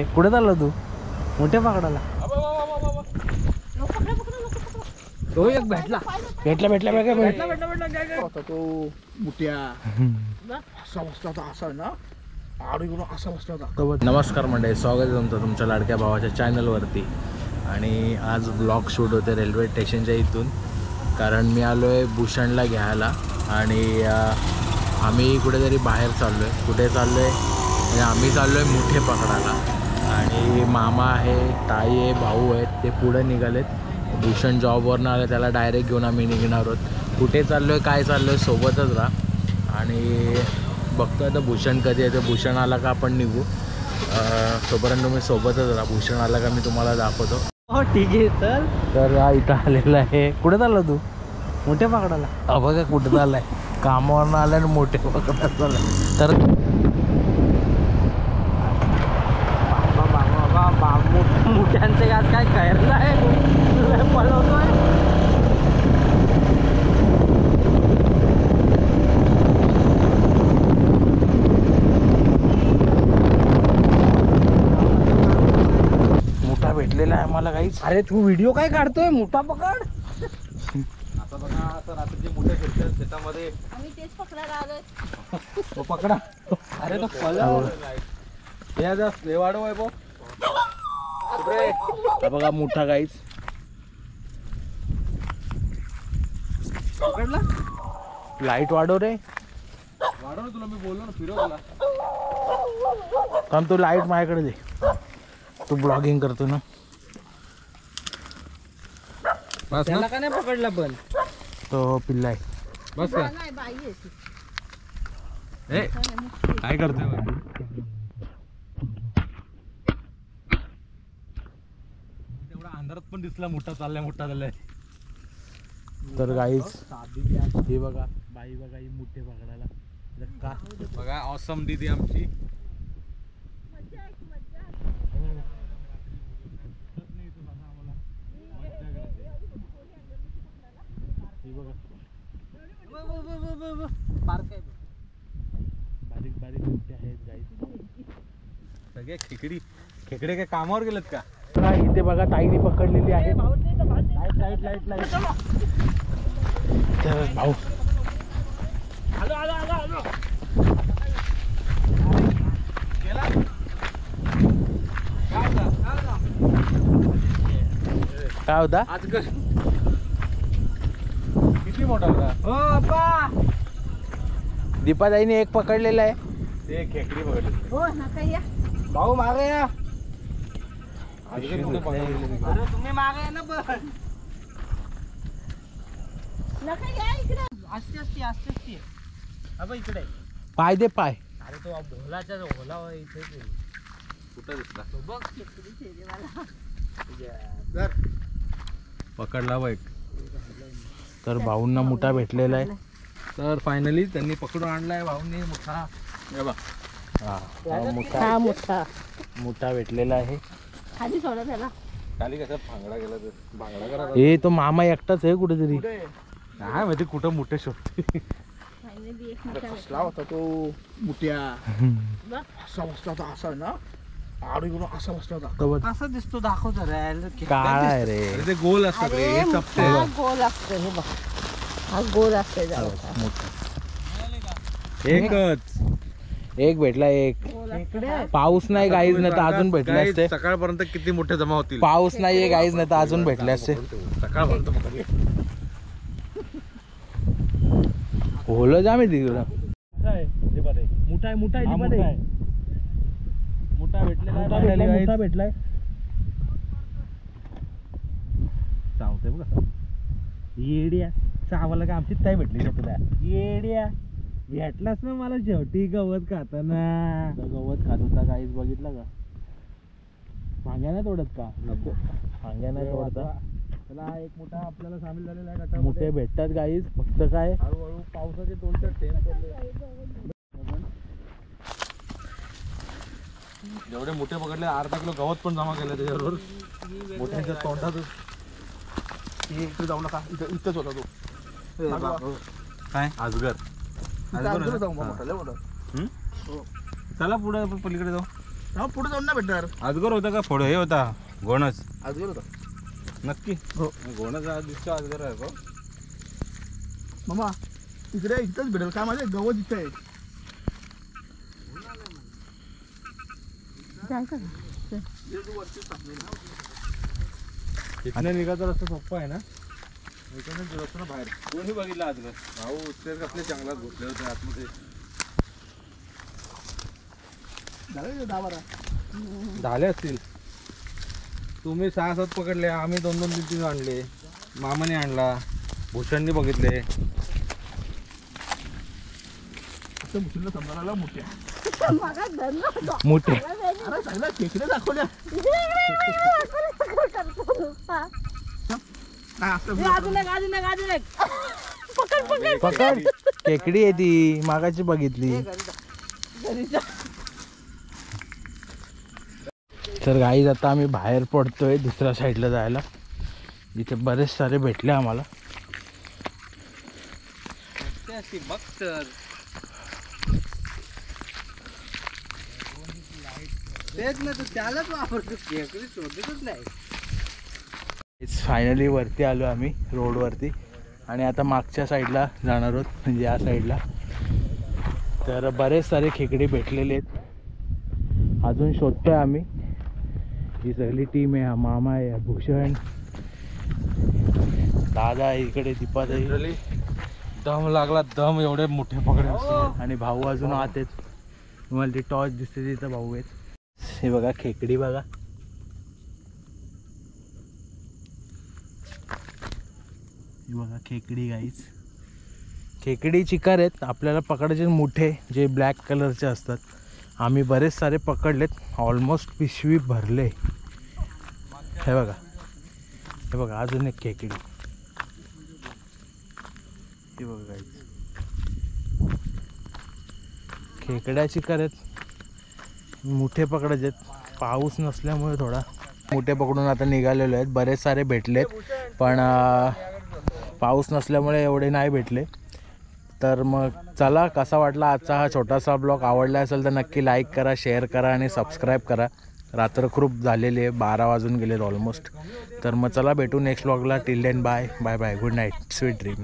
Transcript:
कुठे चालला तू? मोठ्या पकडाला. तो एक भेटला तो मुठ्या असा बसला होता, असा ना आडून असा बसला होता. नमस्कार मंडळी, स्वागत आहे तुमच्या लाडक्या भावाच्या चॅनलवरती. आणि आज ब्लॉग शूट होते रेल्वे स्टेशनच्या इथून, कारण मी आलो आहे भूषणला घ्यायला. आणि आम्ही कुठेतरी बाहेर चाललो आहे. कुठे चाललो आहे म्हणजे आम्ही चाललो आहे मुठे पकडायला. आणि मामा आहे, ताई आहे, भाऊ आहेत, ते पुढे निघालेत. भूषण जॉबवरनं आलं, त्याला डायरेक्ट घेऊन आम्ही निघणार आहोत. कुठे चाललो आहे काय चाललो आहे सोबतच राहा. आणि बघतो आता भूषण कधी येते. भूषण आला का आपण निघू. तोपर्यंत तुम्ही सोबतच राहा. भूषण आला का मी तुम्हाला दाखवतो. हो ठीक आहे चल. तर इथं आलेला आहे. कुठे चालला तू? मोठ्या पकडाला. बघा कुठं चाललाय, कामावरनं आलाय आणि मोठे पकडायला चाललाय. तर मुठ्यांचे आज काय कैरलं आहे, पळवतोय. मोठा भेटलेला आहे आम्हाला काहीच. अरे तू व्हिडिओ काय काढतोय? मोठा पकड. आता बघा, आता रात्रीचे मोठे भेटले शेतामध्ये. आम्ही तेच पकडायला आलोय. तो पकडा. अरे तो पळव. हे वाढव आहे बघा मोठा काहीच पकडला. लाईट वाढव रे. वाढव तुला मी बोललो ना, फिरव तुला. कारण तू लाईट माझ्याकडे दे. तू ब्लॉगिंग करतो ना. बस त्याला का नाही पकडला पण? तो पिल्ला आहे. बस का? नाही बाई आहे ती. ए काय करतोय? तेवढा अंधारात पण दिसला मोठा चाललाय. तर गाईस हे बघा, बाई बघा, ही मोठे पकडायला का बघा ऑसम दीदी आमची. बारीक बारीक मोठे आहेत गाईस. सगळे खेकडे काय कामावर गेलेत का? इथे बघा ताईने पकडलेली आहे. लाईट तर भाऊ काय होता? किती मोठा होता? हो अप्पा, दीपाताईने एक पकडलेला आहे. ते खेकडी बघितली. हो नका या. भाऊ मागे या. अरे तुम्ही मागे या ना. पण नका या इकडे. असते अबा इकडे. पाय दे पाय. अरे तो भोलाच्या भोला इथे कुठं दिसला तो बघ खेकडी ठेवलेला. पकडला बघ. तर भाऊंना मोठा भेटलेला आहे. तर फायनली त्यांनी पकडून आणलाय भाऊंनी मोठा. हा हा मोठा मोठा भेटलेला आहे. खाली सोडा त्याला. खाली कसं भांगडा गेला तर भांगडा करा. हे तो मामा एकटाच आहे कुठेतरी. काय माहिती कुठं मोठे शोधते. फायनली एक मोठा कसला होता तो मुठ्या. बघ. असा बसला होता, असा ना आडून असा बसला होता. तो बघ, असं दिसतो, दाखव जरा. काळा आहे रे. ते गोल असतात रे, अरे हे चपटे. हा गोल असतो. हे बघ, हा गोल असतो जरा. मोठा एकच एक भेटला. एक इकडे पाऊस नाही गाईज, नाही तर अजून भेटले असते. सकाळपर्यंत किती मोठे जमा होतील. पाऊस नाहीये गाईज, नाही तर अजून भेटले असते. सकाळपर्यंत होलं जा मी तिकडं. मोठा आहे मोठा भेटलाय. सांगते बघा. येड्या चावाला का आमची ताई भेटली का तुला? येड्या भेटलास ना मला शेवटी गवत खाताना. गवत खात होता काहीच बघितलं का? भांग्या नाही तोडत का? नको, भांग्या नाही तोडता. त्याला एक मोठा आपल्याला सामील झालेला आहे गटामध्ये. मोठे भेटतात गाईज, फक्त काय हळूहळू पावसाचे 2-4 थेंब पडले. जेवढे मोठे पकडले अर्धा किलो गवत पण जमा केलं त्याच्याबरोबर. मोठ्यांच्या तोंडातच. इथे जाऊ नका, इथंच होता तो. काय अजगर. चला पुढे पलीकडे जाऊ. हा पुढे जाऊन नाही भेटणार. आजगर होता का फोड हे होता घोणच आजगर होता नक्की हो. घोणच दिसतो आजगर आहे का मामा इकडे इथंच भेटेल काय माझे गवत इथे आहे. जायचं का? इथनं निघायचा रस्ता सोप्पा आहे ना इकडनं रस्ता ना बाहेर कोणी बघितलं आजगर भाऊ ते कसले जंगलात घुसले होते आतमध्ये झालं 10-12. झाले असतील तुम्ही 6-7 पकडले आम्ही 2-2 3 आणले मामाने आणला भूषणने बघितले असं मुशीला समजायला लागला मोठ्या. मगा धरलं होतं. मोठे अरे चांगला खेकडे दाखवल्या. नाही असं पकड खेकडी आहे ती मागाची बघितली. तर गाईज आता आम्ही बाहेर पडतोय दुसऱ्या साईडला जायला जिथे बरेच सारे भेटले आम्हाला. फायनली वरती आलो आम्ही रोडवरती आणि आता मागच्या साईडला जाणार आहोत म्हणजे या साईडला. तर बरेच सारे खेकडे भेटलेले आहेत अजून शोधतोय आम्ही. ही सगळी टीम आहे. हा मामा आहे हा भूषण दादा आहे इकडे दीपाताई दम लागला दम एवढे मोठे पकडे आणि भाऊ अजून आत आहेत. तुम्हाला ती टॉर्च दिसते तिथं भाऊ आहेत. हे बघा खेकडी बघा हे बघा खेकडी गाईच खेकडी चिकार आहेत आपल्याला पकडायचे मोठे जे ब्लॅक कलरचे असतात. आम्ही बरेच सारे पकडलेत ऑलमोस्ट पिशवी भरले. हे बघा अजून एक खेकडी हे बघा गाईच खेकड्या चिकार आहेत मोठे पकडायचे आहेत. पाऊस नसल्यामुळे थोडा मोठे पकडून आता निघालेलो आहेत. बरेच सारे भेटलेत पण पाऊस नसल्यामुळे एवढे नाही भेटले. तर मग चला कसा वाटला आजचा हा छोटासा ब्लॉग. आवडला असेल तर नक्की लाईक करा शेअर करा आणि सबस्क्राईब करा. रात्र खूप झालेली आहे 12 वाजून गेलेत ऑलमोस्ट. तर मग चला भेटू नेक्स्ट ब्लॉगला. Till then bye bye bye good night sweet dream.